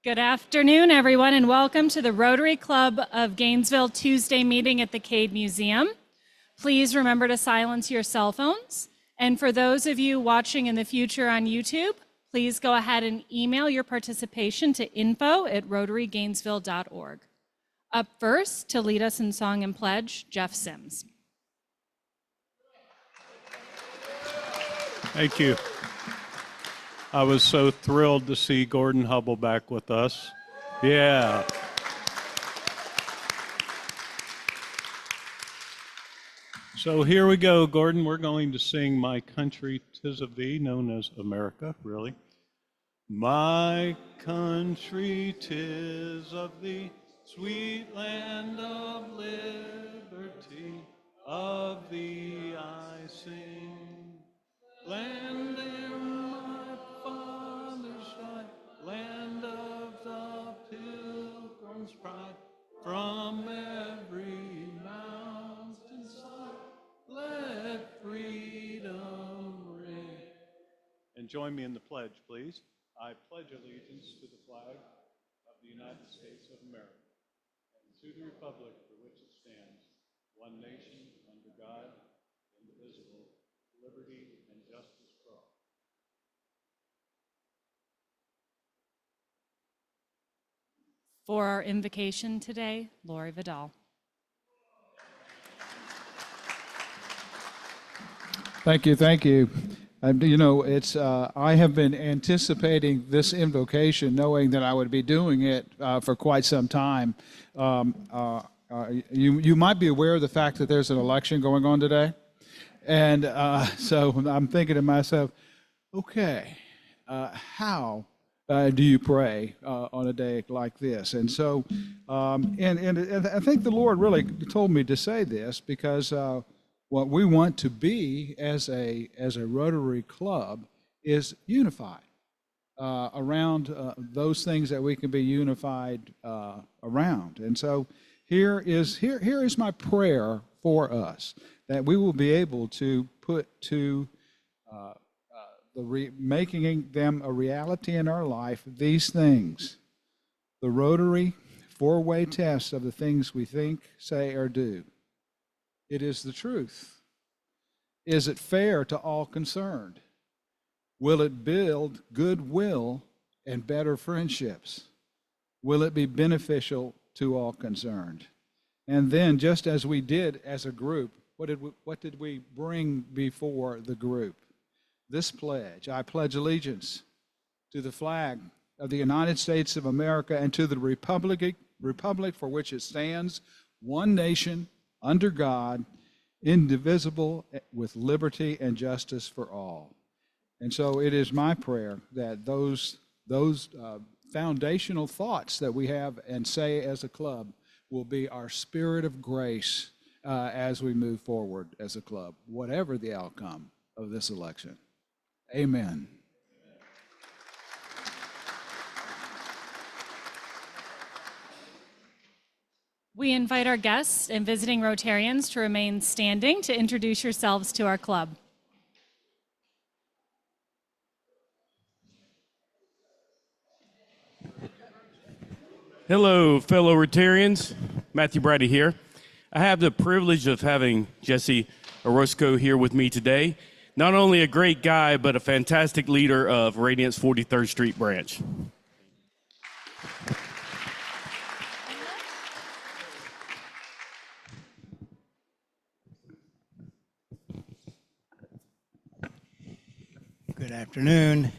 Good afternoon, everyone, and welcome to the Rotary Club of Gainesville Tuesday meeting at the Cade Museum. Please remember to silence your cell phones. And for those of you watching in the future on YouTube, please go ahead and email your participation to info@rotarygainesville.org. Up first, to lead us in song and pledge, Jeff Sims. Thank you. I was so thrilled to see Gordon Hubble back with us. Yeah. So here we go, Gordon. We're going to sing My Country 'Tis of Thee, known as America, really. My country 'tis of thee, sweet land of liberty, of thee I sing. Land in my father's side, land of the pilgrim's pride, from every mountainside, let freedom ring. And join me in the pledge, please. I pledge allegiance to the flag of the United States of America and to the republic for which it stands, one nation, under God, indivisible, liberty and justice for all. For our invocation today, Lori Vidal. Thank you, thank you. You know, I have been anticipating this invocation, knowing that I would be doing it for quite some time. You might be aware of the fact that there's an election going on today. And so I'm thinking to myself, okay, how do you pray on a day like this? And so, and I think the Lord really told me to say this because what we want to be as a Rotary Club is unified around those things that we can be unified around. And so here is my prayer for us, that we will be able to put to making them a reality in our life, these things. The Rotary four-way test of the things we think, say, or do. It is the truth. Is it fair to all concerned? Will it build goodwill and better friendships? Will it be beneficial to all concerned? And then, just as we did as a group, what did we bring before the group? This pledge: I pledge allegiance to the flag of the United States of America and to the republic for which it stands, one nation, under God, indivisible, with liberty and justice for all. And so it is my prayer that those foundational thoughts that we have and say as a club will be our spirit of grace as we move forward as a club, whatever the outcome of this election. Amen. We invite our guests and visiting Rotarians to remain standing to introduce yourselves to our club. Hello, fellow Rotarians. Matthew Brady here. I have the privilege of having Jesse Orozco here with me today. Not only a great guy, but a fantastic leader of Radiant's 43rd Street branch. Good afternoon.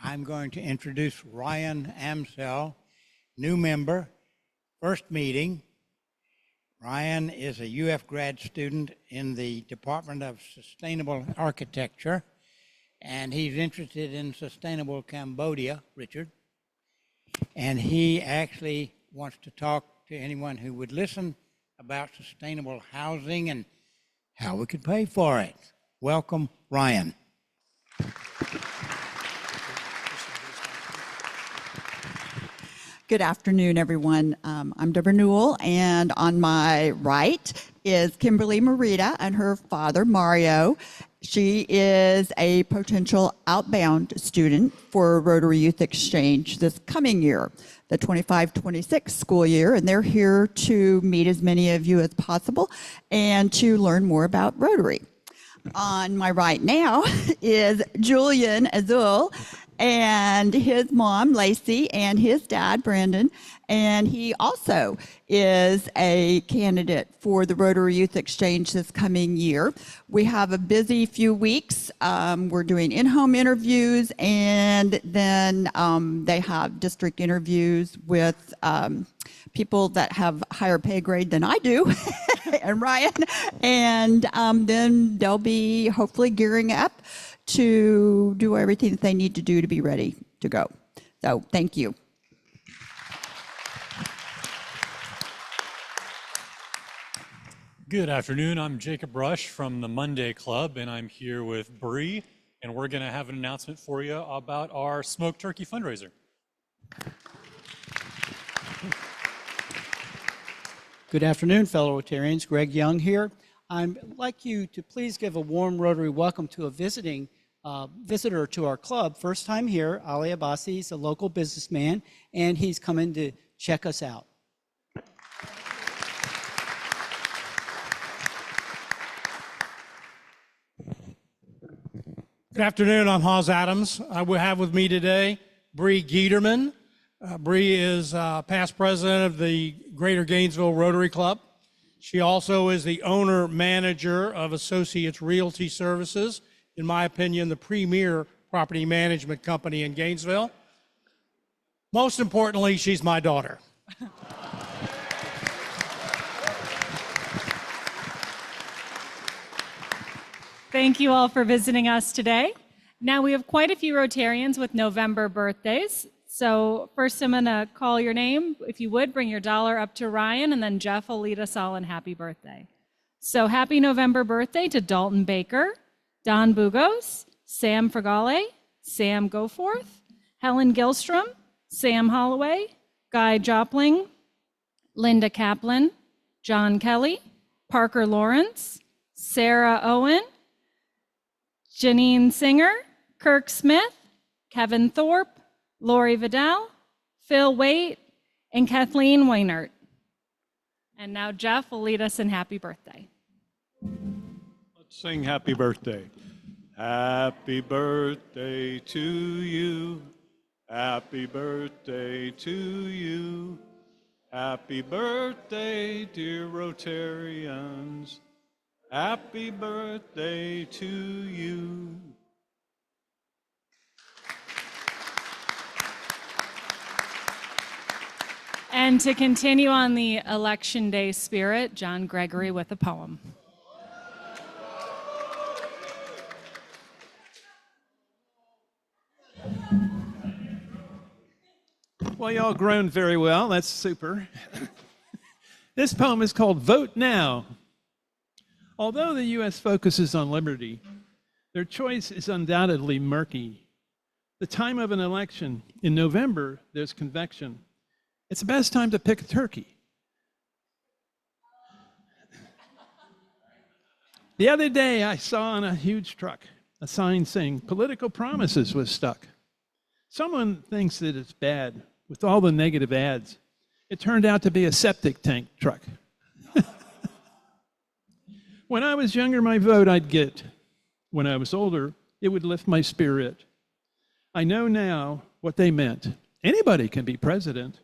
I'm going to introduce Ryan Amsell, new member, first meeting. Ryan is a UF grad student in the Department of Sustainable Architecture, and he's interested in Sustainable Cambodia, Richard. And he actually wants to talk to anyone who would listen about sustainable housing and how we could pay for it. Welcome, Ryan. Good afternoon, everyone. I'm Deborah Newell, and on my right is Kimberly Marita and her father, Mario. She is a potential outbound student for Rotary Youth Exchange this coming year, the 25-26 school year, and they're here to meet as many of you as possible and to learn more about Rotary. On my right now is Julian Azul and his mom, Lacey, and his dad, Brandon, and he also is a candidate for the Rotary Youth Exchange this coming year. We have a busy few weeks. We're doing in-home interviews, and then they have district interviews with people that have higher pay grade than I do, and Ryan, and then they'll be hopefully gearing up to do everything that they need to do to be ready to go. So thank you. Good afternoon. I'm Jacob Rush from the Monday Club, and I'm here with Bree, and we're going to have an announcement for you about our smoked turkey fundraiser. Good afternoon, fellow Rotarians. Greg Young here. I'd like you to please give a warm Rotary welcome to a visitor to our club. First time here, Ali Abbasi. He's a local businessman, and he's coming to check us out. Good afternoon, I'm Hawes Adams. I will have with me today Bree Giederman. Bree is past president of the Greater Gainesville Rotary Club. She also is the owner-manager of Associates Realty Services, in my opinion, the premier property management company in Gainesville. Most importantly, she's my daughter. Thank you all for visiting us today. Now we have quite a few Rotarians with November birthdays. So first I'm gonna call your name. If you would, bring your dollar up to Ryan, and then Jeff will lead us all in happy birthday. So happy November birthday to Dalton Baker, Don Bugos, Sam Fragale, Sam Goforth, Helen Gilstrom, Sam Holloway, Guy Jopling, Linda Kaplan, John Kelly, Parker Lawrence, Sarah Owen, Janine Singer, Kirk Smith, Kevin Thorpe, Lori Vidal, Phil Waite, and Kathleen Weinert. And now Jeff will lead us in happy birthday. Let's sing happy birthday. Happy birthday to you. Happy birthday to you. Happy birthday, dear Rotarians. Happy birthday to you. And to continue on the Election Day spirit, John Gregory with a poem. Well, y'all grown very well. That's super. This poem is called Vote Now. Although the U.S. focuses on liberty, their choice is undoubtedly murky. The time of an election, in November, there's convection. It's the best time to pick a turkey. The other day, I saw on a huge truck a sign saying political promises was stuck. Someone thinks that it's bad with all the negative ads. It turned out to be a septic tank truck. When I was younger, my vote I'd get. When I was older, it would lift my spirit. I know now what they meant. Anybody can be president.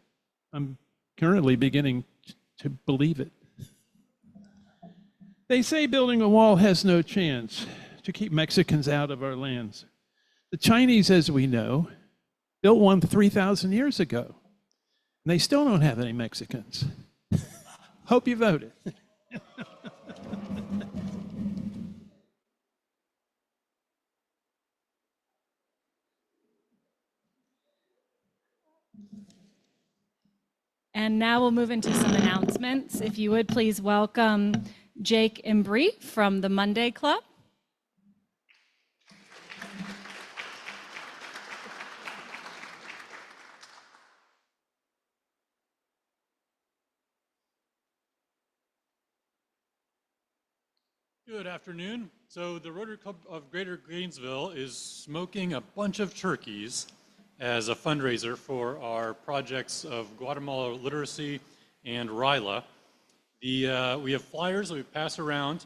I'm currently beginning to believe it. They say building a wall has no chance to keep Mexicans out of our lands. The Chinese, as we know, built one 3,000 years ago, and they still don't have any Mexicans. Hope you voted. And now we'll move into some announcements. If you would please welcome Jake and Bree from the Monday Club. Good afternoon. So the Rotary Club of Greater Gainesville is smoking a bunch of turkeys as a fundraiser for our projects of Guatemala literacy and RILA. We have flyers that we pass around.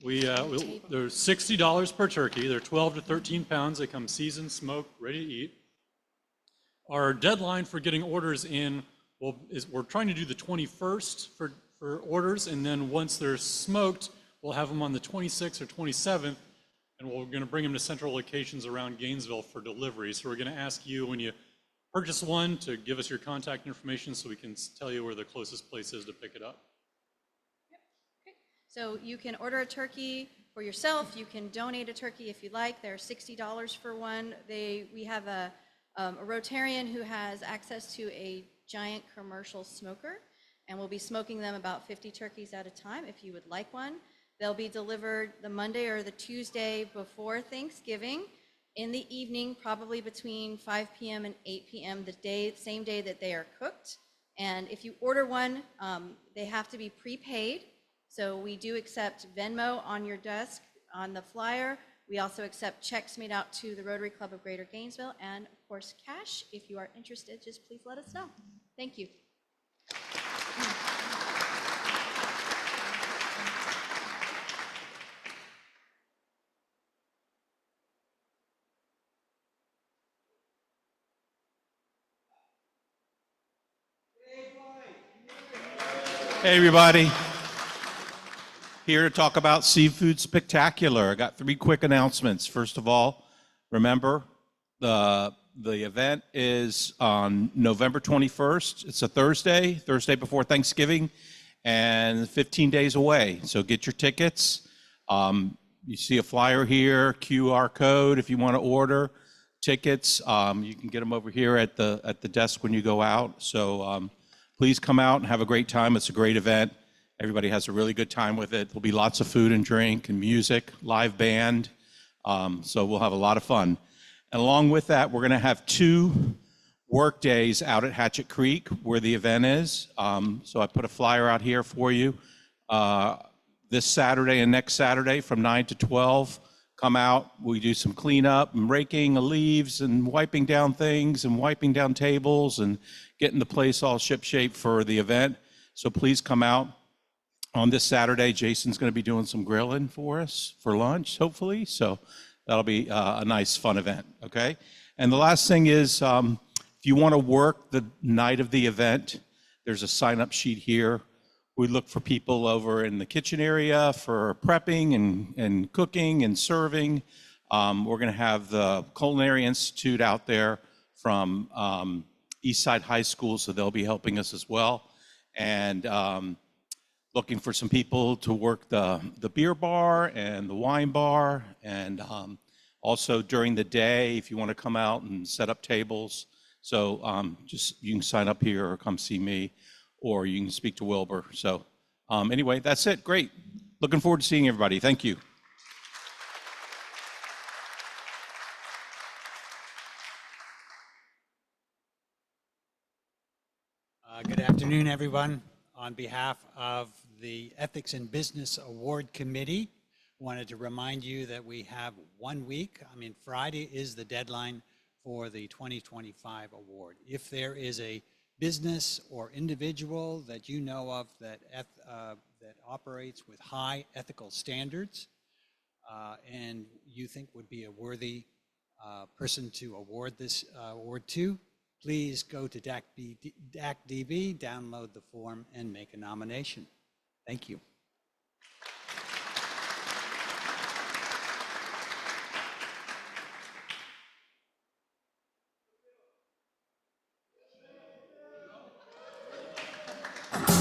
They're $60 per turkey. They're 12 to 13 pounds. They come seasoned, smoked, ready to eat. Our deadline for getting orders in we're trying to do the 21st for orders, and then once they're smoked, we'll have them on the 26th or 27th, and we're going to bring them to central locations around Gainesville for delivery. So we're going to ask you, when you purchase one, to give us your contact information so we can tell you where the closest place is to pick it up. So you can order a turkey for yourself. You can donate a turkey if you like. They're $60 for one. We have a Rotarian who has access to a giant commercial smoker, and we'll be smoking them about 50 turkeys at a time if you would like one. They'll be delivered the Monday or the Tuesday before Thanksgiving in the evening, probably between 5 p.m. and 8 p.m. Same day that they are cooked. And if you order one, they have to be prepaid. So we do accept Venmo on your desk on the flyer. We also accept checks made out to the Rotary Club of Greater Gainesville, and of course cash. If you are interested, just please let us know. Thank you. Hey everybody, here to talk about Seafood Spectacular. I got 3 quick announcements. First of all, remember the event is on November 21st. It's a Thursday before Thanksgiving, and 15 days away. So get your tickets. You see a flyer here, QR code if you want to order tickets. You can get them over here at the desk when you go out. So please come out and have a great time. It's a great event. Everybody has a really good time with it. There'll be lots of food and drink and music, live band. So we'll have a lot of fun. And along with that, we're going to have 2 work days out at Hatchet Creek where the event is. So I put a flyer out here for you. This Saturday and next Saturday from 9 to 12, come out. We do some cleanup and raking of leaves and wiping down things and wiping down tables and getting the place all shipshape for the event. So please come out. On this Saturday, Jason's going to be doing some grilling for us for lunch, hopefully. So that'll be a nice, fun event, okay? And the last thing is, if you want to work the night of the event, there's a sign-up sheet here. We look for people over in the kitchen area for prepping and cooking and serving. We're going to have the Culinary Institute out there from Eastside High School, so they'll be helping us as well. And looking for some people to work the beer bar and the wine bar, and also during the day if you want to come out and set up tables. So just you can sign up here or come see me, or you can speak to Wilbur. So anyway, that's it. Great. Looking forward to seeing everybody. Thank you. Good afternoon, everyone. On behalf of the Ethics in Business Award Committee, wanted to remind you that we have 1 week. Friday is the deadline for the 2025 award. If there is a business or individual that you know of that operates with high ethical standards and you think would be a worthy person to award this award to, please go to DACDB, download the form, and make a nomination. Thank you.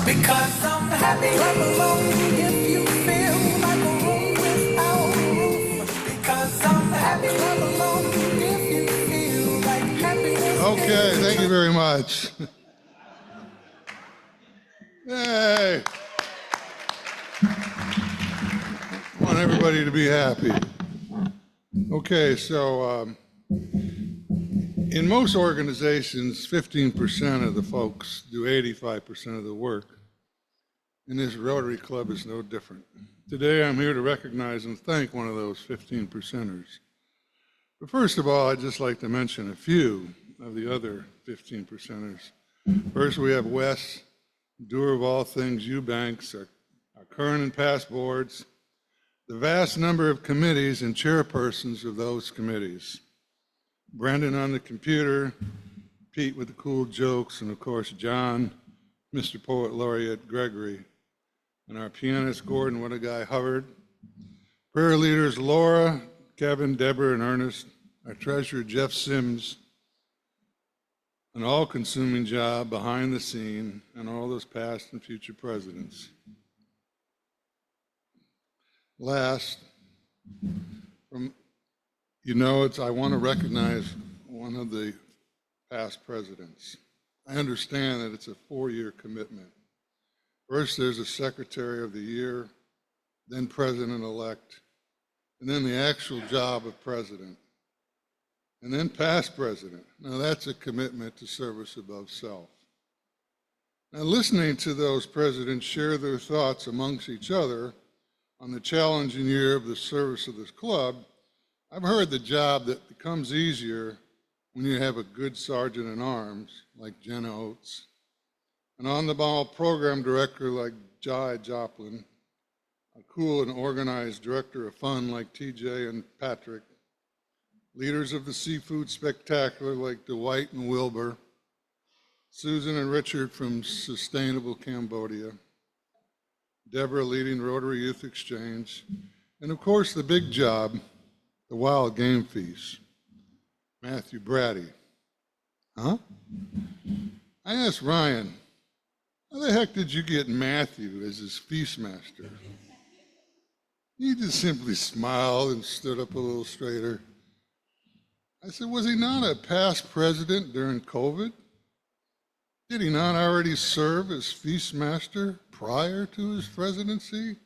Because I'm happy, clap along if you feel like a room without a roof. Because I'm happy, clap along if you feel like happiness. Okay, thank you very much. Hey. I want everybody to be happy. Okay, so in most organizations, 15% of the folks do 85% of the work. and this Rotary Club is no different. Today, I'm here to recognize and thank one of those 15 percenters. But first of all, I'd just like to mention a few of the other 15 percenters. First, we have Wes, doer of all things Eubanks, our current and past boards, the vast number of committees and chairpersons of those committees. Brendan on the computer, Pete with the cool jokes, and of course, John, Mr. Poet Laureate Gregory, and our pianist Gordon, what a guy, Hubbard. Prayer leaders Laura, Kevin, Deborah, and Ernest, our treasurer Jeff Sims, an all-consuming job behind the scene, and all those past and future presidents. Last, I want to recognize one of the past presidents. I understand that it's a 4-year commitment. First, there's a Secretary of the Year, then President-elect, and then the actual job of President, and then past President. Now, that's a commitment to service above self. Now, listening to those presidents share their thoughts amongst each other on the challenging year of the service of this club, I've heard the job that becomes easier when you have a good sergeant in arms like Jenna Oates, an on-the-ball program director like Jai Joplin, a cool and organized director of fun like TJ and Patrick, leaders of the Seafood Spectacular like Dwight and Wilbur, Susan and Richard from Sustainable Cambodia, Deborah leading Rotary Youth Exchange, and of course the big job, the Wild Game Feast, Matthew Brady. Huh? I asked Ryan, how the heck did you get Matthew as his feast master? He just simply smiled and stood up a little straighter. I said, was he not a past president during COVID? Did he not already serve as feast master prior to his presidency?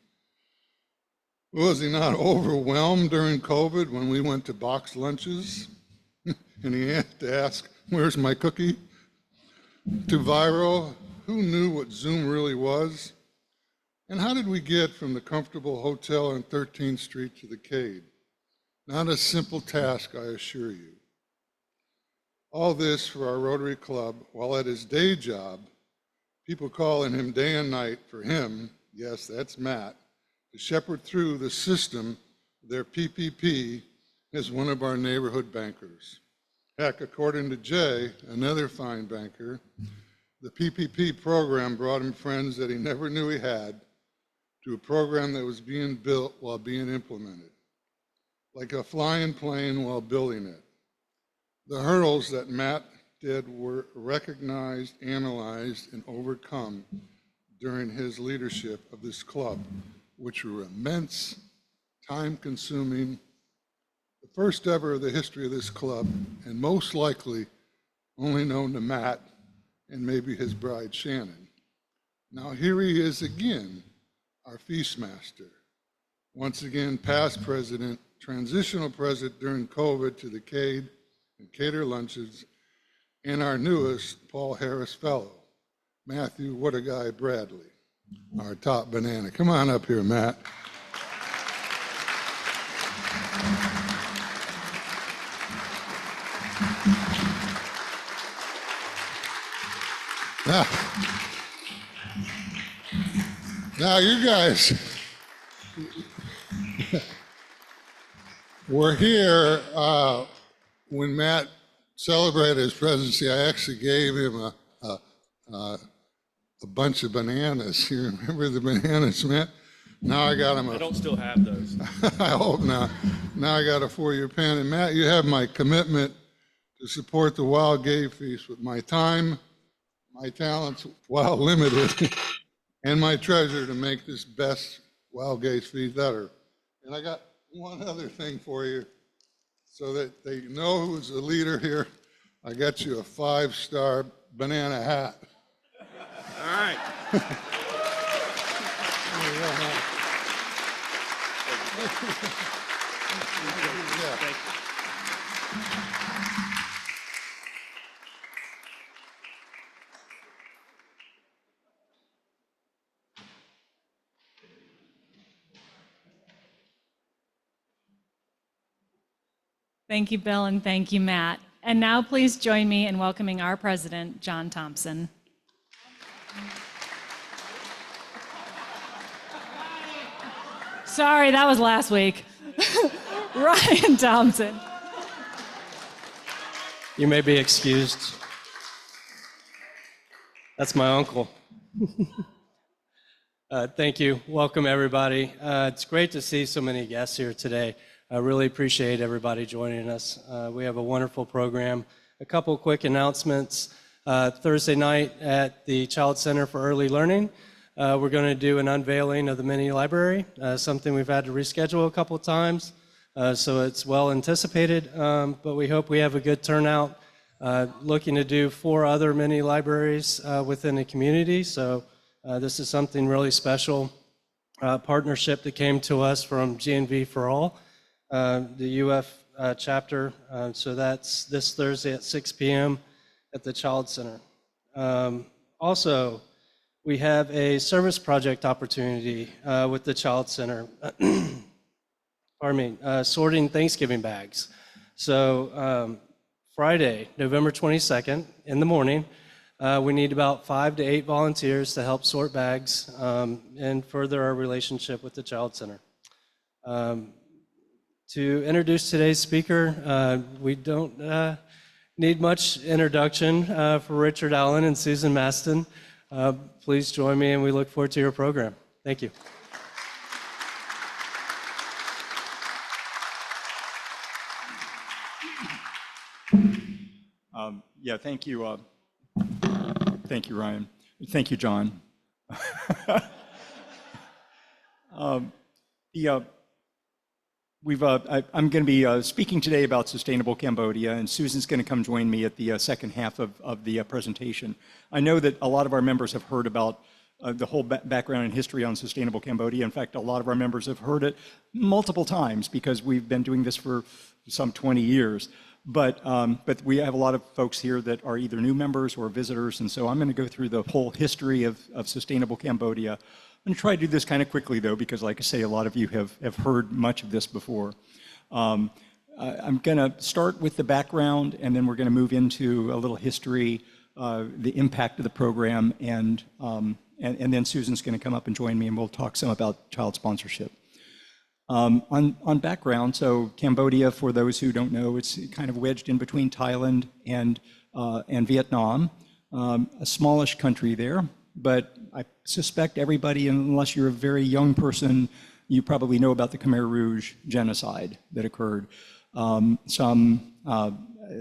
Was he not overwhelmed during COVID when we went to box lunches and he had to ask, where's my cookie? To viral, who knew what Zoom really was? And how did we get from the comfortable hotel on 13th Street to the Cade? Not a simple task, I assure you. All this for our Rotary Club, while at his day job, people calling him day and night for him, yes, that's Matt, to shepherd through the system, their PPP, as one of our neighborhood bankers. Heck, according to Jay, another fine banker, the PPP program brought him friends that he never knew he had to a program that was being built while being implemented, like a flying plane while building it. The hurdles that Matt did were recognized, analyzed, and overcome during his leadership of this club, which were immense, time-consuming, the first ever of the history of this club, and most likely only known to Matt and maybe his bride, Shannon. Now here he is again, our feast master. Once again, past president, transitional president during COVID to the Cade and cater lunches, and our newest Paul Harris Fellow, Matthew What a Guy Bradley, our top banana. Come on up here, Matt. Now you guys, we're here when Matt celebrated his presidency. I actually gave him a bunch of bananas. You remember the bananas, Matt? Now I got him I don't still have those. I hope not. Now I got a 4-year pen. And Matt, you have my commitment to support the Wild Game Feast with my time, my talents, while limited, and my treasure to make this best Wild Game Feast better. And I got one other thing for you so that they know who's the leader here. I got you a 5-star banana hat. All right. There you go, Matt. Thank you. Thank you, Bill, and thank you, Matt. And now please join me in welcoming our president, John Thompson. Sorry, that was last week. Ryan Thompson. You may be excused. That's my uncle. Thank you. Welcome, everybody. It's great to see so many guests here today. I really appreciate everybody joining us. We have a wonderful program. A couple quick announcements. Thursday night at the Child Center for Early Learning, we're going to do an unveiling of the mini library, something we've had to reschedule a couple of times. So it's well anticipated, but we hope we have a good turnout. Looking to do 4 other mini libraries within the community. So this is something really special. Partnership that came to us from GNV for All, the UF chapter. So that's this Thursday at 6 p.m. at the Child Center. Also, we have a service project opportunity with the Child Center. Pardon me, sorting Thanksgiving bags. So Friday, November 22nd in the morning, we need about 5 to 8 volunteers to help sort bags and further our relationship with the Child Center. To introduce today's speaker, we don't need much introduction for Richard Allen and Susan Mastin. Please join me, and we look forward to your program. Thank you. Yeah, thank you. Thank you, Ryan. Thank you, John. I'm going to be speaking today about Sustainable Cambodia, and Susan's going to come join me at the second half of the presentation. I know that a lot of our members have heard about the whole background and history on Sustainable Cambodia. In fact, a lot of our members have heard it multiple times because we've been doing this for some 20 years. But we have a lot of folks here that are either new members or visitors, and so I'm going to go through the whole history of Sustainable Cambodia. I'm going to try to do this kind of quickly, though, because like I say, a lot of you have heard much of this before. I'm going to start with the background, and then we're going to move into a little history, the impact of the program, and then Susan's going to come up and join me, and we'll talk some about child sponsorship. On background, so Cambodia, for those who don't know, it's kind of wedged in between Thailand and Vietnam, a smallish country there, but I suspect everybody, unless you're a very young person, you probably know about the Khmer Rouge genocide that occurred. I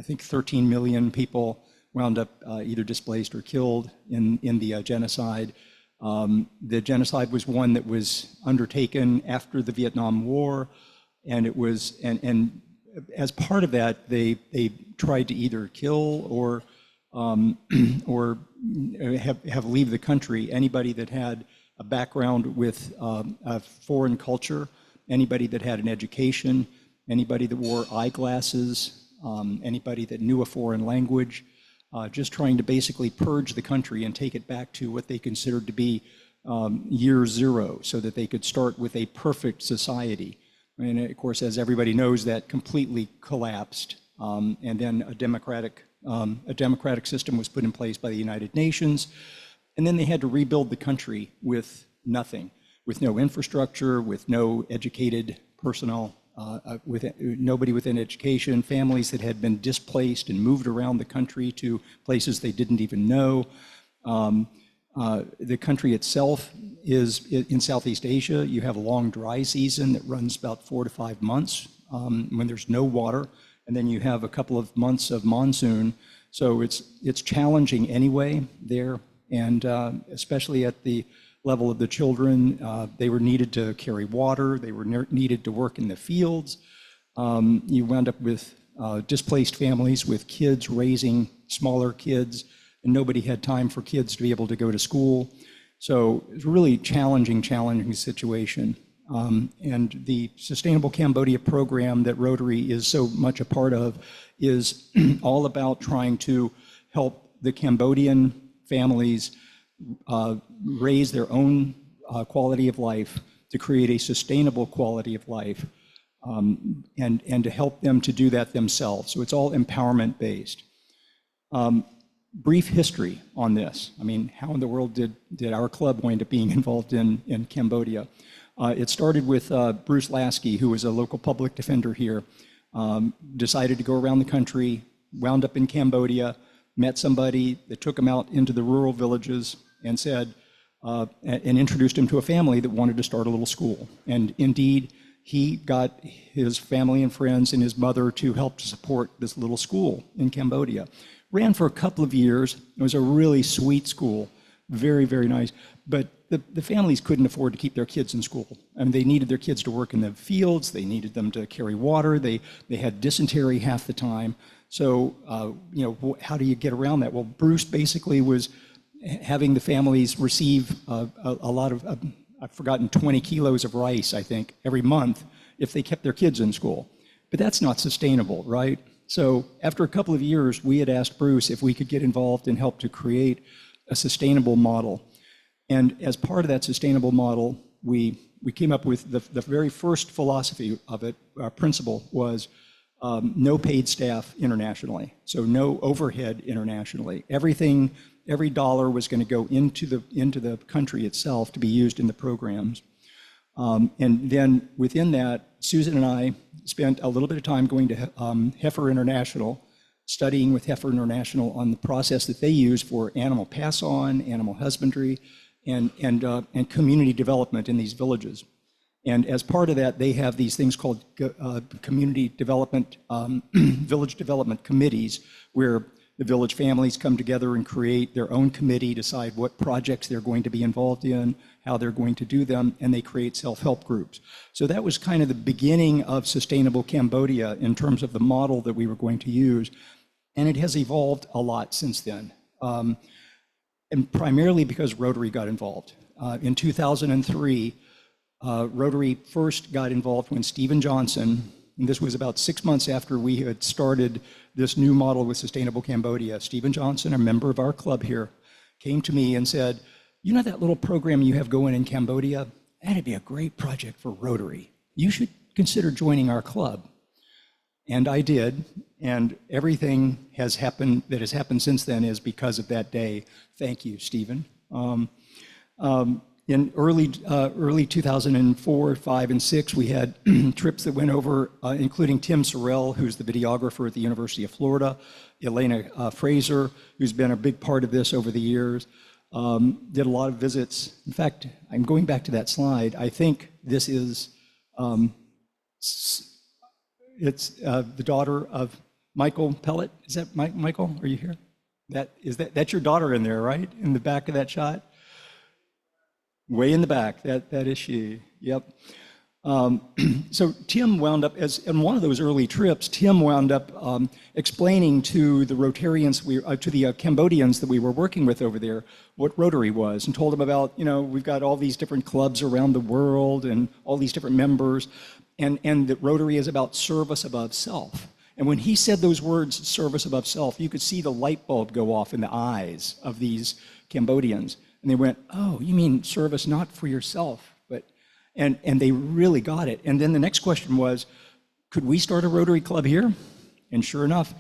think 13 million people wound up either displaced or killed in the genocide. The genocide was one that was undertaken after the Vietnam War, and it was, and as part of that, they tried to either kill or have leave the country anybody that had a background with a foreign culture, anybody that had an education, anybody that wore eyeglasses, anybody that knew a foreign language. Just trying to basically purge the country and take it back to what they considered to be year zero, so that they could start with a perfect society. And of course, as everybody knows, that completely collapsed. And then a democratic system was put in place by the United Nations. And then they had to rebuild the country with nothing, with no infrastructure, with no educated personnel, with nobody with an education, families that had been displaced and moved around the country to places they didn't even know. The country itself is in Southeast Asia. You have a long dry season that runs about 4 to 5 months when there's no water, and then you have a couple of months of monsoon. So it's challenging anyway there, and especially at the level of the children. They were needed to carry water. They were needed to work in the fields. You wound up with displaced families with kids raising smaller kids, and nobody had time for kids to be able to go to school. So it's a really challenging situation. And the Sustainable Cambodia program that Rotary is so much a part of is all about trying to help the Cambodian families raise their own quality of life, to create a sustainable quality of life and to help them to do that themselves. So it's all empowerment based. Brief history on this. I mean, how in the world did our club wind up being involved in Cambodia? It started with Bruce Lasky, who was a local public defender here, decided to go around the country, wound up in Cambodia, met somebody that took him out into the rural villages and said, and introduced him to a family that wanted to start a little school. And indeed, he got his family and friends and his mother to help to support this little school in Cambodia. Ran for a couple of years. It was a really sweet school, very, very nice. But the families couldn't afford to keep their kids in school. I mean, they needed their kids to work in the fields. They needed them to carry water. They had dysentery half the time. So, how do you get around that? Well, Bruce basically was having the families receive a lot of, I've forgotten, 20 kilos of rice, I think, every month if they kept their kids in school. But that's not sustainable, right? So after a couple of years, we had asked Bruce if we could get involved and help to create a sustainable model. And as part of that sustainable model, we came up with the very first philosophy of it, our principle was no paid staff internationally. So no overhead internationally. Every dollar was going to go into the country itself to be used in the programs. And then within that, Susan and I spent a little bit of time going to Heifer International, studying with Heifer International on the process that they use for animal pass-on, animal husbandry, and community development in these villages. And as part of that, they have these things called community development, village development committees, where the village families come together and create their own committee, decide what projects they're going to be involved in, how they're going to do them, and they create self-help groups. So that was kind of the beginning of Sustainable Cambodia in terms of the model that we were going to use. And it has evolved a lot since then. And primarily because Rotary got involved. In 2003, Rotary first got involved when Stephen Johnson, and this was about 6 months after we had started this new model with Sustainable Cambodia. Stephen Johnson, a member of our club here, came to me and said, you know that little program you have going in Cambodia? That'd be a great project for Rotary. You should consider joining our club. And I did, and everything has happened that has happened since then is because of that day. Thank you, Stephen. In early 2004, 5, and 6, we had trips that went over, including Tim Sorrell, who's the videographer at the University of Florida, Elena Fraser, who's been a big part of this over the years, did a lot of visits. In fact, I'm going back to that slide. I think this is, it's the daughter of Michael Pellet. Is that Michael? Are you here? That's your daughter in there, right? In the back of that shot? Way in the back, that is she, yep. So Tim wound up, in one of those early trips, Tim wound up explaining to the Rotarians, to the Cambodians that we were working with over there, what Rotary was, and told them about, we've got all these different clubs around the world and all these different members, and that Rotary is about service above self. And when he said those words, service above self, you could see the light bulb go off in the eyes of these Cambodians. And they went, oh, you mean service not for yourself, but, and they really got it. And then the next question was, could we start a Rotary Club here? And sure enough,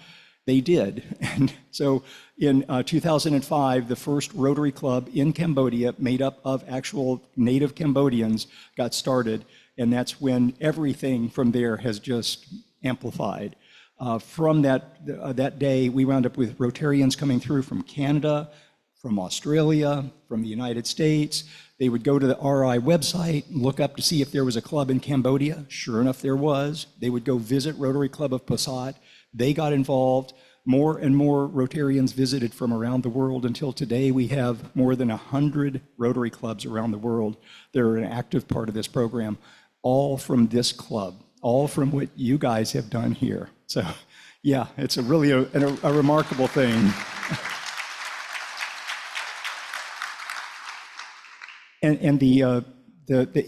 they did. And so in 2005, the first Rotary Club in Cambodia, made up of actual native Cambodians, got started. And that's when everything from there has just amplified. From that day, we wound up with Rotarians coming through from Canada, from Australia, from the United States. They would go to the RI website, look up to see if there was a club in Cambodia. Sure enough, there was. They would go visit Rotary Club of Passat. They got involved. More and more Rotarians visited from around the world until today we have more than 100 Rotary clubs around the world that are an active part of this program, all from this club, all from what you guys have done here. So yeah, it's a really a remarkable thing. And the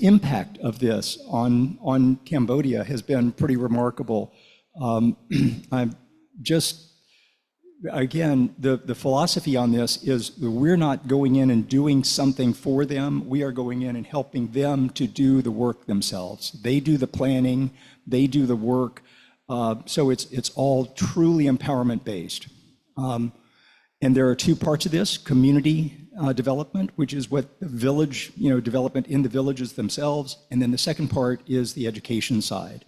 impact of this on Cambodia has been pretty remarkable. I'm just again, the philosophy on this is that we're not going in and doing something for them. We are going in and helping them to do the work themselves. They do the planning, they do the work. So it's all truly empowerment based. And there are two parts of this: community development, which is what the village, development in the villages themselves. And then the second part is the education side.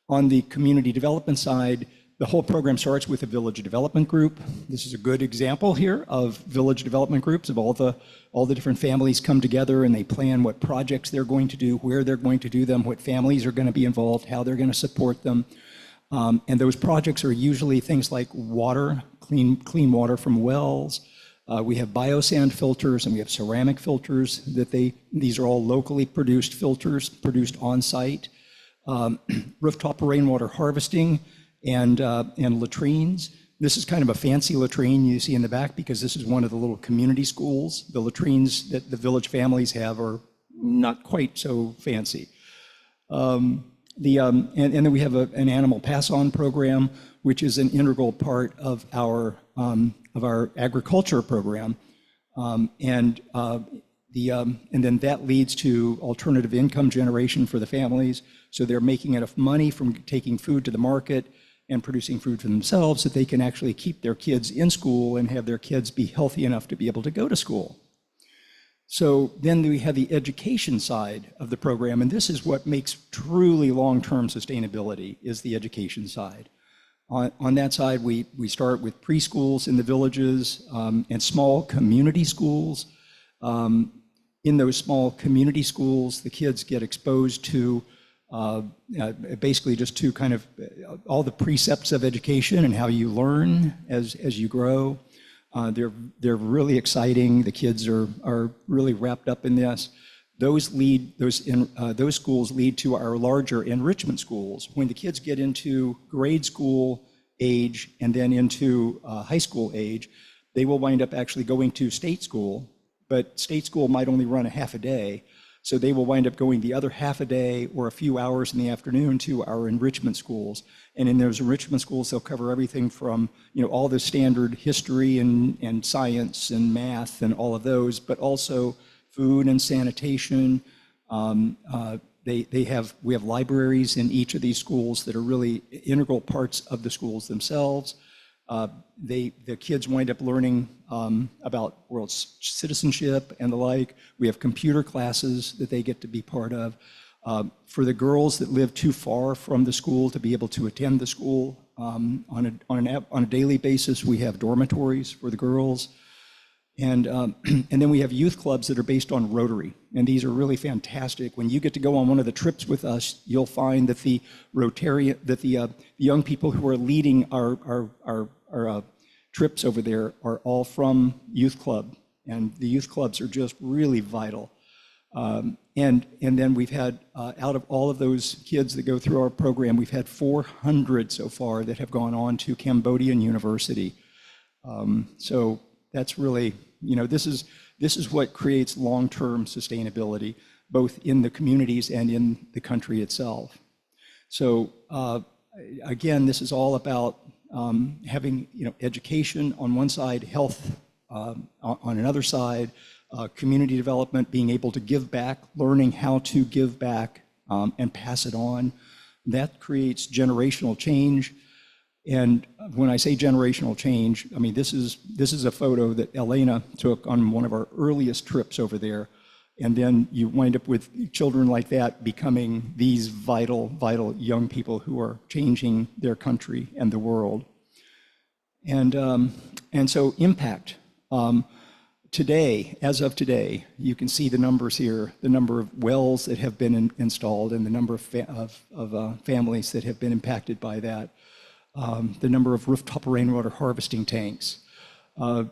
On the community development side, the whole program starts with a village development group. This is a good example here of village development groups of all the different families come together and they plan what projects they're going to do, where they're going to do them, what families are going to be involved, how they're going to support them. And those projects are usually things like water, clean water from wells. We have biosand filters and we have ceramic filters these are all locally produced filters, produced on site. Rooftop rainwater harvesting and latrines. This is kind of a fancy latrine you see in the back because this is one of the little community schools. The latrines that the village families have are not quite so fancy. And then we have an animal pass-on program, which is an integral part of our agriculture program, and then that leads to alternative income generation for the families. So they're making enough money from taking food to the market and producing food for themselves that they can actually keep their kids in school and have their kids be healthy enough to be able to go to school. So then we have the education side of the program, and this is what makes truly long-term sustainability, is the education side. On that side, we start with preschools in the villages and small community schools. In those small community schools, the kids get exposed to basically just to kind of all the precepts of education and how you learn as you grow. They're really exciting. The kids are really wrapped up in this. Those schools lead to our larger enrichment schools. When the kids get into grade school age and then into high school age, they will wind up actually going to state school, but state school might only run a half a day. So they will wind up going the other half a day or a few hours in the afternoon to our enrichment schools. And in those enrichment schools, they'll cover everything from all the standard history and science and math and all of those, but also food and sanitation. We have libraries in each of these schools that are really integral parts of the schools themselves. The kids wind up learning about world citizenship and the like. We have computer classes that they get to be part of. For the girls that live too far from the school to be able to attend the school on a daily basis, we have dormitories for the girls. And then we have youth clubs that are based on Rotary, and these are really fantastic. When you get to go on one of the trips with us, you'll find that the young people who are leading our trips over there are all from youth club, and the youth clubs are just really vital. And then we've had, out of all of those kids that go through our program, we've had 400 so far that have gone on to Cambodian University. So that's really, this is what creates long-term sustainability, both in the communities and in the country itself. So again, this is all about having education on one side, health on another side, community development, being able to give back, learning how to give back and pass it on. That creates generational change. And when I say generational change, I mean, this is a photo that Elena took on one of our earliest trips over there. And then you wind up with children like that becoming these vital young people who are changing their country and the world. And so impact. Today, as of today, you can see the numbers here, the number of wells that have been installed and the number of families that have been impacted by that. The number of rooftop rainwater harvesting tanks.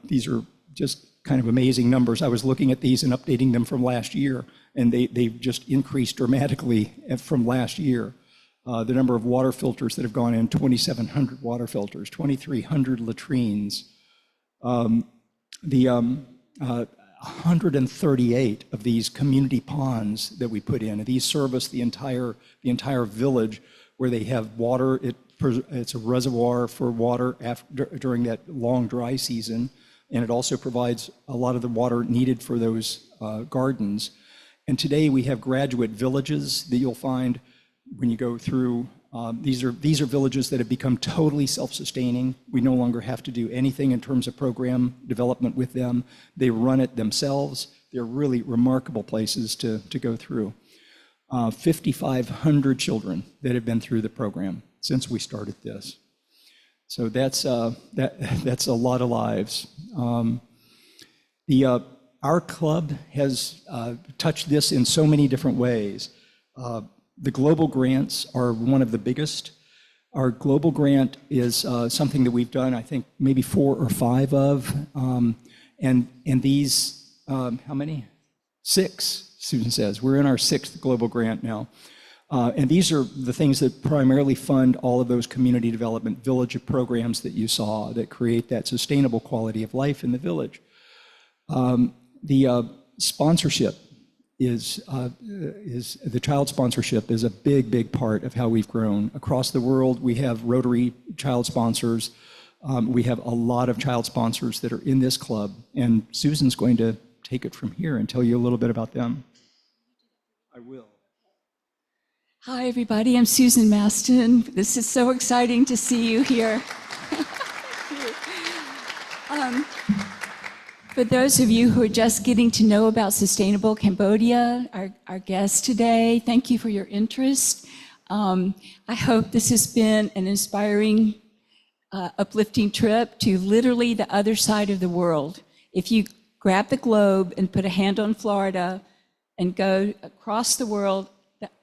These are just kind of amazing numbers. I was looking at these and updating them from last year, and they've just increased dramatically from last year. The number of water filters that have gone in, 2,700 water filters, 2,300 latrines. 138 of these community ponds that we put in. These service the entire village where they have water. It's a reservoir for water during that long dry season, and it also provides a lot of the water needed for those gardens. And today we have graduate villages that you'll find when you go through. These are villages that have become totally self-sustaining. We no longer have to do anything in terms of program development with them. They run it themselves. They're really remarkable places to go through. 5,500 children that have been through the program since we started this. So that's a lot of lives. Our club has touched this in so many different ways. The global grants are one of the biggest. Our global grant is something that we've done, I think, maybe 4 or 5 of. And these, how many? 6, Susan says. We're in our 6th global grant now. And these are the things that primarily fund all of those community development village programs that you saw that create that sustainable quality of life in the village. The sponsorship is the child sponsorship is a big part of how we've grown. Across the world, we have Rotary child sponsors. We have a lot of child sponsors that are in this club, and Susan's going to take it from here and tell you a little bit about them. I will. Hi, everybody. I'm Susan Mastin. This is so exciting to see you here. For those of you who are just getting to know about Sustainable Cambodia, our guest today, thank you for your interest. I hope this has been an inspiring, uplifting trip to literally the other side of the world. If you grab the globe and put a hand on Florida and go across the world,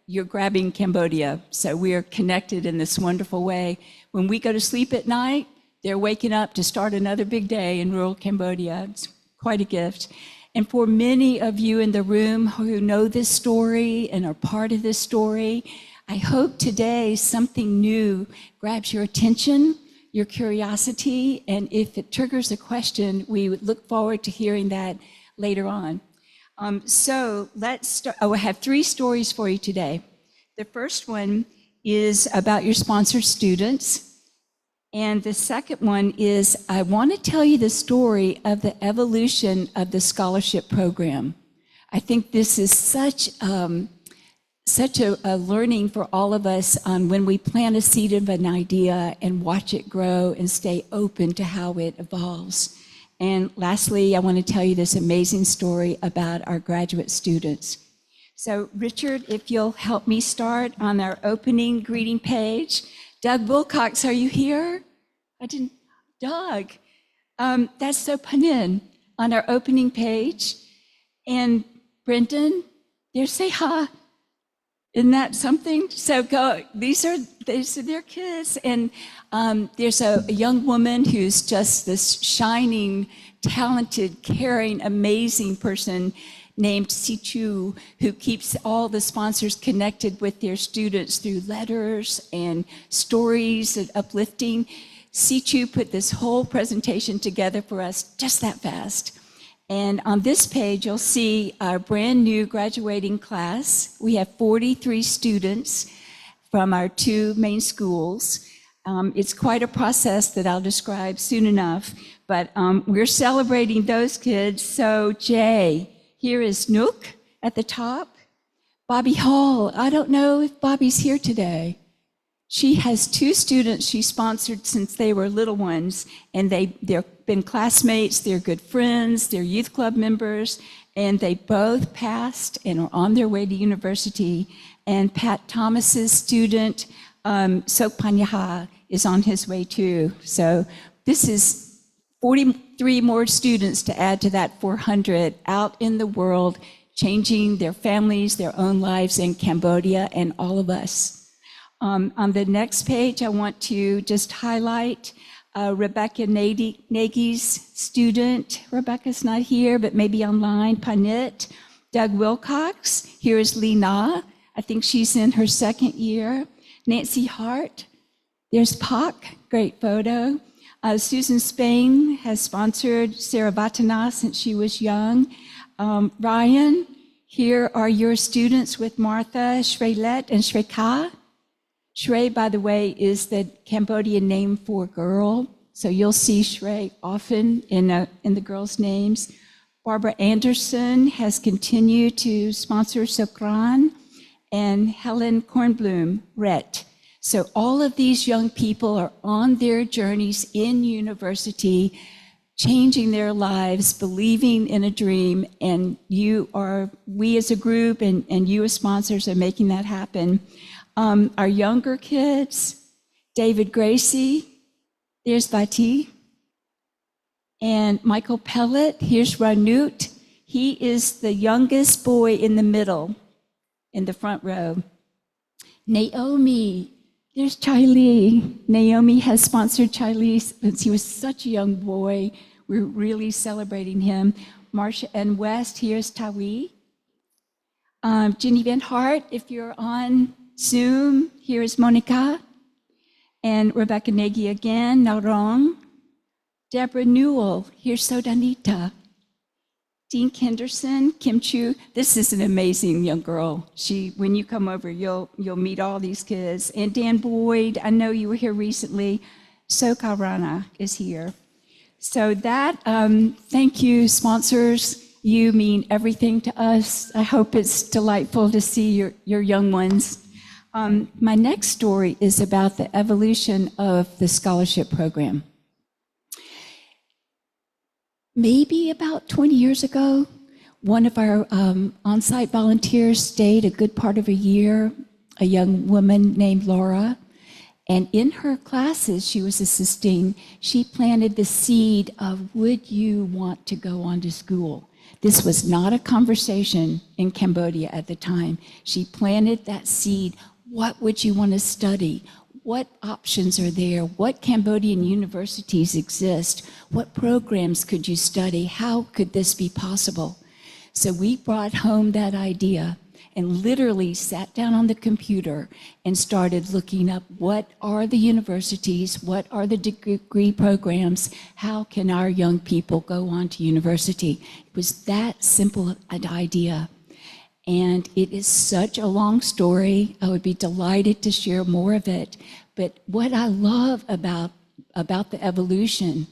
you're grabbing Cambodia. So we are connected in this wonderful way. When we go to sleep at night, they're waking up to start another big day in rural Cambodia. It's quite a gift. And for many of you in the room who know this story and are part of this story, I hope today something new grabs your attention, your curiosity, and if it triggers a question, we would look forward to hearing that later on. So let's start. I have 3 stories for you today. The first one is about your sponsored students. And the second one is, I want to tell you the story of the evolution of the scholarship program. I think this is such a learning for all of us on when we plant a seed of an idea and watch it grow and stay open to how it evolves. And lastly, I want to tell you this amazing story about our graduate students. So Richard, if you'll help me start on our opening greeting page. Doug Wilcox, are you here? Doug, that's so panin on our opening page. And Brendan, there's say hi. Isn't that something? So go, these are their kids. And there's a young woman who's just this shining, talented, caring, amazing person named Sichu, who keeps all the sponsors connected with their students through letters and stories and uplifting. Sichu put this whole presentation together for us just that fast. And on this page, you'll see our brand new graduating class. We have 43 students from our 2 main schools. It's quite a process that I'll describe soon enough, but we're celebrating those kids. So Jay, here is Nook at the top. Bobby Hall, I don't know if Bobby's here today. She has 2 students she sponsored since they were little ones, and they've been classmates, they're good friends, they're youth club members, and they both passed and are on their way to university. And Pat Thomas's student, Sok Panyaha, is on his way too. So this is 43 more students to add to that 400 out in the world, changing their families, their own lives in Cambodia, and all of us. On the next page, I want to just highlight Rebecca Nagy's student. Rebecca's not here, but maybe online. Panit. Doug Wilcox. Here is Lena. I think she's in her 2nd year. Nancy Hart. There's Pak. Great photo. Susan Spain has sponsored Sarah Vatana since she was young. Ryan, here are your students with Martha, Shrelet, and Shreka. Shrey, by the way, is the Cambodian name for girl. So you'll see Shrey often in the girls' names. Barbara Anderson has continued to sponsor Sokran, and Helen Kornblum, Rhett. So all of these young people are on their journeys in university, changing their lives, believing in a dream, and we as a group and you as sponsors are making that happen. Our younger kids, David Gracie, there's Vati, and Michael Pellet, here's Ranut. He is the youngest boy in the middle, in the front row. Naomi, there's Charlie. Naomi has sponsored Charlie since he was such a young boy. We're really celebrating him. Marcia and West, here's Tawi. Ginny Van Hart, if you're on Zoom, here's Monica. And Rebecca Nagy again, Naurong. Deborah Newell, here's Sodanita. Dean Henderson, Kim Chu. This is an amazing young girl. When you come over, you'll meet all these kids. And Dan Boyd, I know you were here recently. Soka Rana is here. So thank you, sponsors. You mean everything to us. I hope it's delightful to see your young ones. My next story is about the evolution of the scholarship program. Maybe about 20 years ago, one of our on-site volunteers stayed a good part of a year, a young woman named Laura. And in her classes she was assisting, she planted the seed of, would you want to go on to school? This was not a conversation in Cambodia at the time. She planted that seed. What would you want to study? What options are there? What Cambodian universities exist? What programs could you study? How could this be possible? So we brought home that idea and literally sat down on the computer and started looking up what are the universities, what are the degree programs, how can our young people go on to university? It was that simple an idea. And it is such a long story. I would be delighted to share more of it. But what I love about the evolution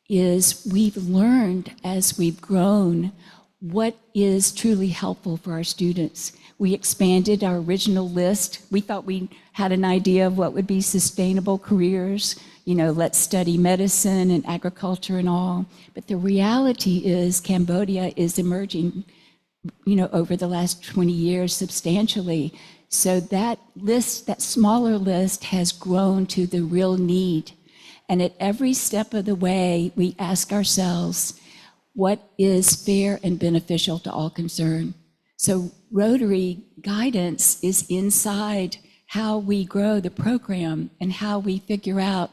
is we've learned as we've grown what is truly helpful for our students. We expanded our original list. We thought we had an idea of what would be sustainable careers. Let's study medicine and agriculture and all. But the reality is Cambodia is emerging over the last 20 years substantially. So that list, that smaller list, has grown to the real need. And at every step of the way, we ask ourselves, what is fair and beneficial to all concerned? So Rotary guidance is inside how we grow the program and how we figure out,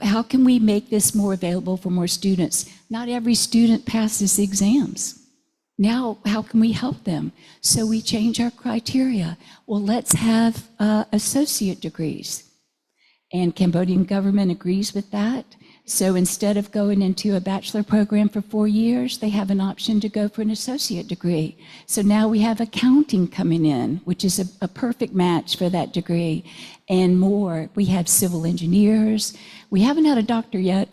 how can we make this more available for more students? Not every student passes exams. Now, how can we help them? So we change our criteria. Well, let's have associate degrees. And Cambodian government agrees with that. So instead of going into a bachelor program for 4 years, they have an option to go for an associate degree. So now we have accounting coming in, which is a perfect match for that degree, and more. We have civil engineers. We haven't had a doctor yet,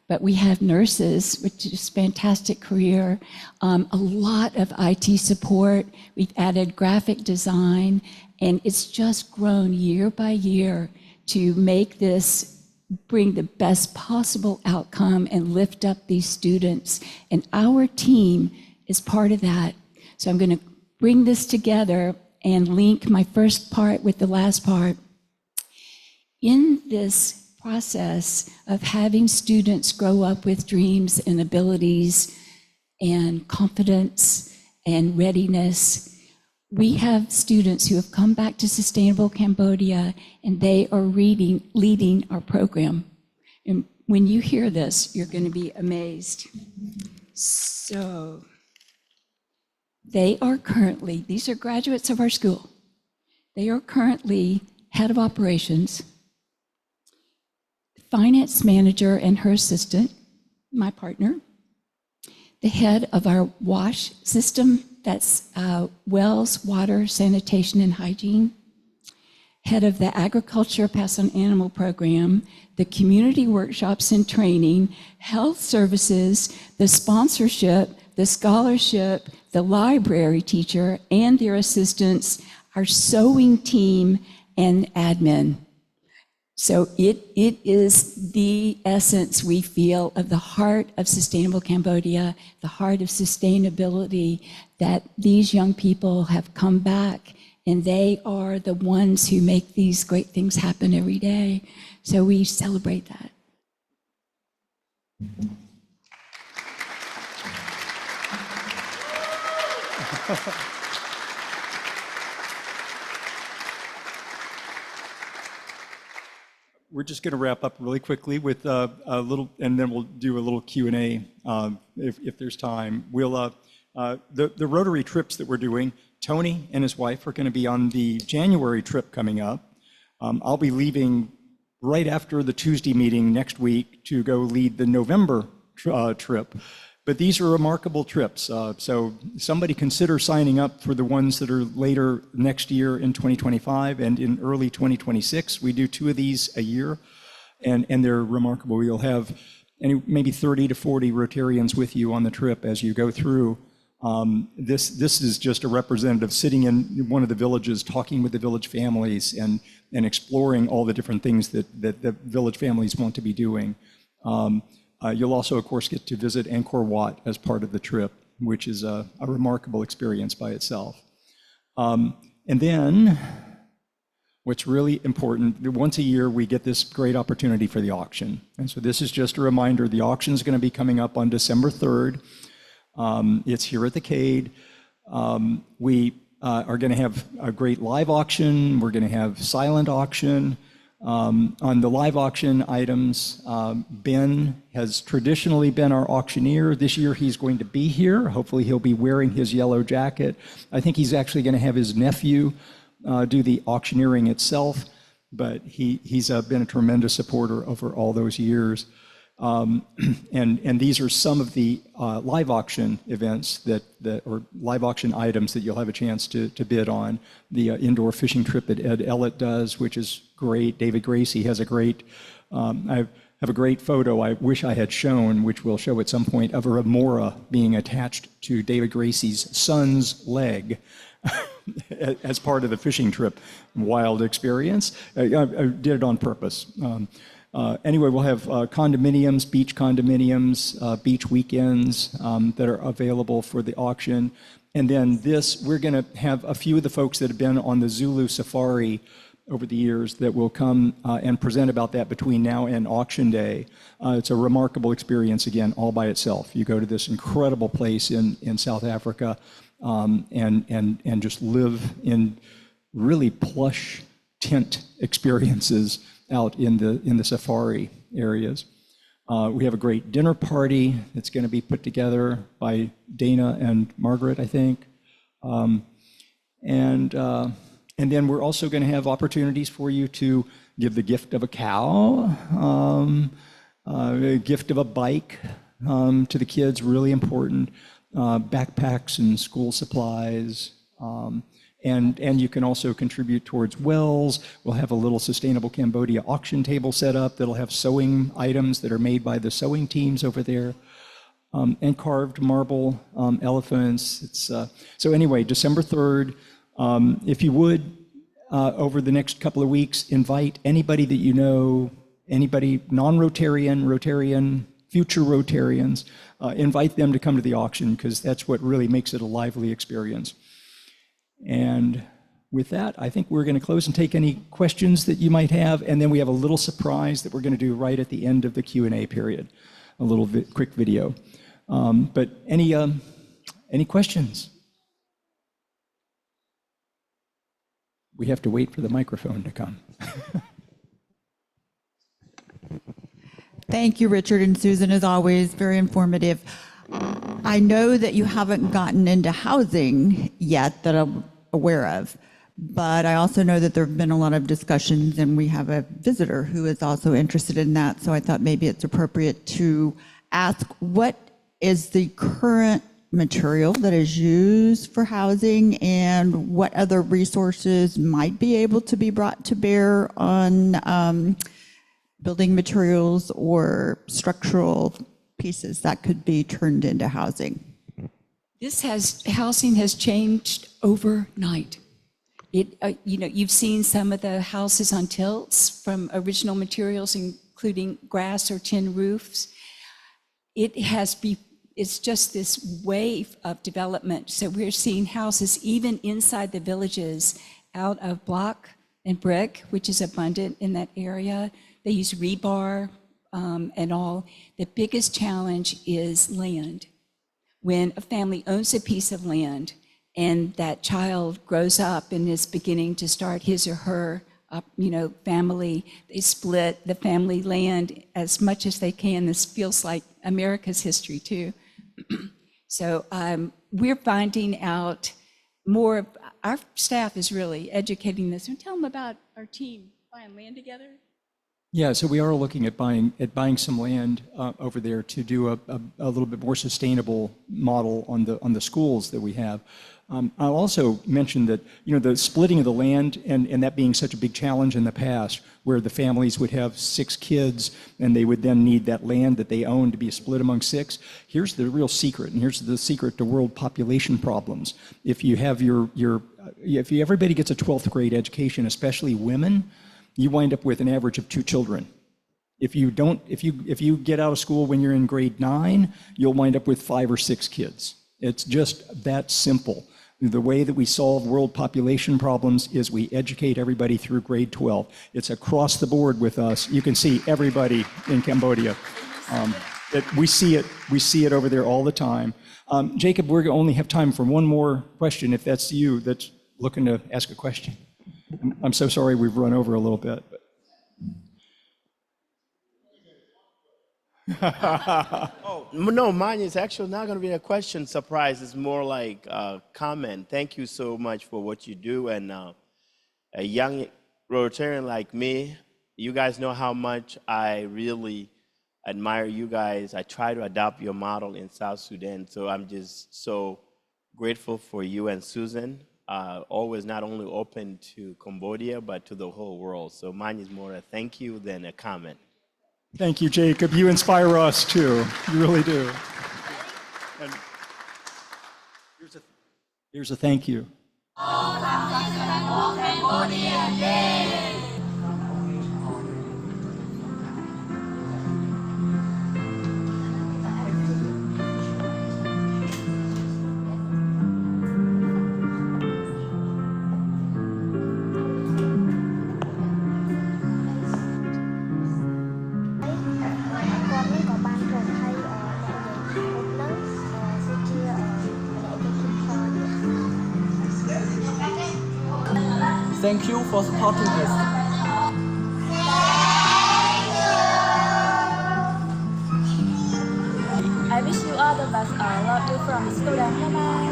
but we have nurses, which is a fantastic career, a lot of IT support. We've added graphic design, and it's just grown year by year to make this bring the best possible outcome and lift up these students. And our team is part of that. So I'm going to bring this together and link my first part with the last part. In this process of having students grow up with dreams and abilities and confidence and readiness, we have students who have come back to Sustainable Cambodia, and they are leading our program. And when you hear this, you're going to be amazed. So they are currently, these are graduates of our school. They are currently head of operations, finance manager and her assistant, my partner, the head of our WASH system, that's wells, water, sanitation, and hygiene, head of the Agriculture Pass on Animal program, the community workshops and training, health services, the sponsorship, the scholarship, the library teacher and their assistants, our sewing team, and admin. So it is the essence, we feel, of the heart of Sustainable Cambodia, the heart of sustainability, that these young people have come back, and they are the ones who make these great things happen every day. So we celebrate that. We're just going to wrap up really quickly with a little, and then we'll do a little Q&A if there's time. We'll the Rotary trips that we're doing. Tony and his wife are going to be on the January trip coming up. I'll be leaving right after the Tuesday meeting next week to go lead the November trip. But these are remarkable trips. So somebody consider signing up for the ones that are later next year in 2025 and in early 2026. We do 2 of these a year, and they're remarkable. You'll have maybe 30 to 40 Rotarians with you on the trip as you go through. This is just a representative sitting in one of the villages, talking with the village families and exploring all the different things that the village families want to be doing. You'll also, of course, get to visit Angkor Wat as part of the trip, which is a remarkable experience by itself. And then, what's really important, once a year we get this great opportunity for the auction. And so this is just a reminder, the auction is going to be coming up on December 3rd. It's here at the Cade. We are going to have a great live auction. We're going to have silent auction. On the live auction items, Ben has traditionally been our auctioneer. This year he's going to be here. Hopefully he'll be wearing his yellow jacket. I think he's actually going to have his nephew do the auctioneering itself, but he's been a tremendous supporter over all those years. And these are some of the live auction events or live auction items that you'll have a chance to bid on. The indoor fishing trip that Ed Ellett does, which is great. David Gracie has a great, I have a great photo I wish I had shown, which we'll show at some point, of a remora being attached to David Gracie's son's leg as part of the fishing trip. Wild experience. I did it on purpose. Anyway, we'll have condominiums, beach weekends that are available for the auction. And then we're going to have a few of the folks that have been on the Zulu Safari over the years that will come and present about that between now and auction day. It's a remarkable experience, again, all by itself. You go to this incredible place in South Africa and just live in really plush tent experiences out in the safari areas. We have a great dinner party that's going to be put together by Dana and Margaret, I think. And then we're also going to have opportunities for you to give the gift of a cow, a gift of a bike to the kids, really important, backpacks and school supplies. And you can also contribute towards wells. We'll have a little Sustainable Cambodia auction table set up that'll have sewing items that are made by the sewing teams over there, and carved marble elephants. So anyway, December 3rd, if you would, over the next couple of weeks, invite anybody that you know, anybody non-Rotarian, Rotarian, future Rotarians, invite them to come to the auction, because that's what really makes it a lively experience. And with that, I think we're going to close and take any questions that you might have, and then we have a little surprise that we're going to do right at the end of the Q&A period, a little quick video. But any questions? We have to wait for the microphone to come. Thank you, Richard and Susan, as always, very informative. I know that you haven't gotten into housing yet that I'm aware of, but I also know that there have been a lot of discussions, and we have a visitor who is also interested in that, so I thought maybe it's appropriate to ask, what is the current material that is used for housing and what other resources might be able to be brought to bear on building materials or structural pieces that could be turned into housing. Housing has changed overnight. You've seen some of the houses on tilts from original materials, including grass or tin roofs. It's just this wave of development. So we're seeing houses even inside the villages out of block and brick, which is abundant in that area. They use rebar and all. The biggest challenge is land. When a family owns a piece of land and that child grows up and is beginning to start his or her family, they split the family land as much as they can. This feels like America's history too. So we're finding out more. Our staff is really educating this. Tell them about our team buying land together. Yeah, so we are looking at buying some land over there to do a little bit more sustainable model on the schools that we have. I'll also mention that the splitting of the land and that being such a big challenge in the past, where the families would have 6 kids and they would then need that land that they own to be split among 6. Here's the real secret, and here's the secret to world population problems. If you have if everybody gets a 12th grade education, especially women, you wind up with an average of 2 children. If you get out of school when you're in grade 9, you'll wind up with 5 or 6 kids. It's just that simple. The way that we solve world population problems is we educate everybody through grade 12. It's across the board with us. You can see everybody in Cambodia. We see it over there all the time. Jacob, we're going to only have time for one more question, if that's you that's looking to ask a question. I'm so sorry we've run over a little bit. Oh, no, mine is actually not going to be a question surprise. It's more like a comment. Thank you so much for what you do. And a young Rotarian like me, you guys know how much I really admire you guys. I try to adopt your model in South Sudan. So I'm just so grateful for you and Susan. Always not only open to Cambodia, but to the whole world. So mine is more a thank you than a comment. Thank you, Jacob. You inspire us too. You really do. And here's a thank you. Thank you for supporting us. I wish you all the best. Love you from Sudan. Bye-bye.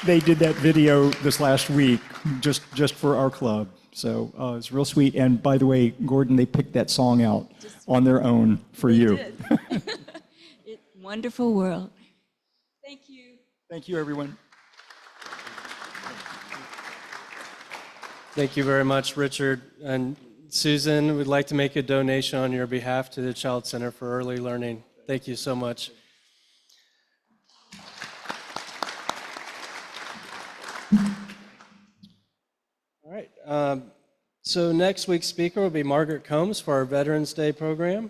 They did that video this last week just for our club. So it's real sweet. And by the way, Gordon, they picked that song out on their own for you. Wonderful world. Thank you. Thank you, everyone. Thank you very much, Richard. And Susan, we'd like to make a donation on your behalf to the Child Center for Early Learning. Thank you so much. All right. So next week's speaker will be Margaret Combs for our Veterans Day program.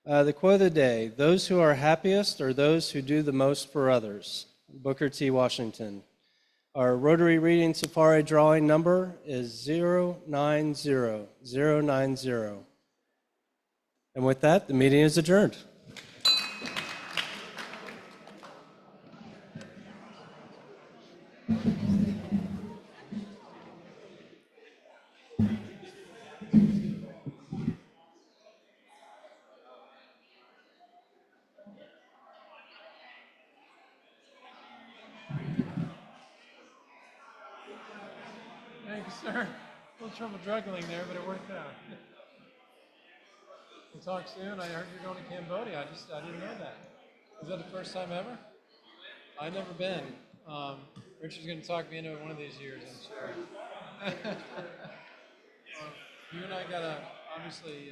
The quote of the day: those who are happiest are those who do the most for others. Booker T. Washington. Our Rotary Reading Safari drawing number is 090090. And with that, the meeting is adjourned. Thanks, sir. little trouble juggling there, but it worked out. We'll talk soon. I heard you're going to Cambodia. I didn't know that. Is that the first time ever? I've never been. Richard's going to talk me into it one of these years, I'm sure. You and I got to obviously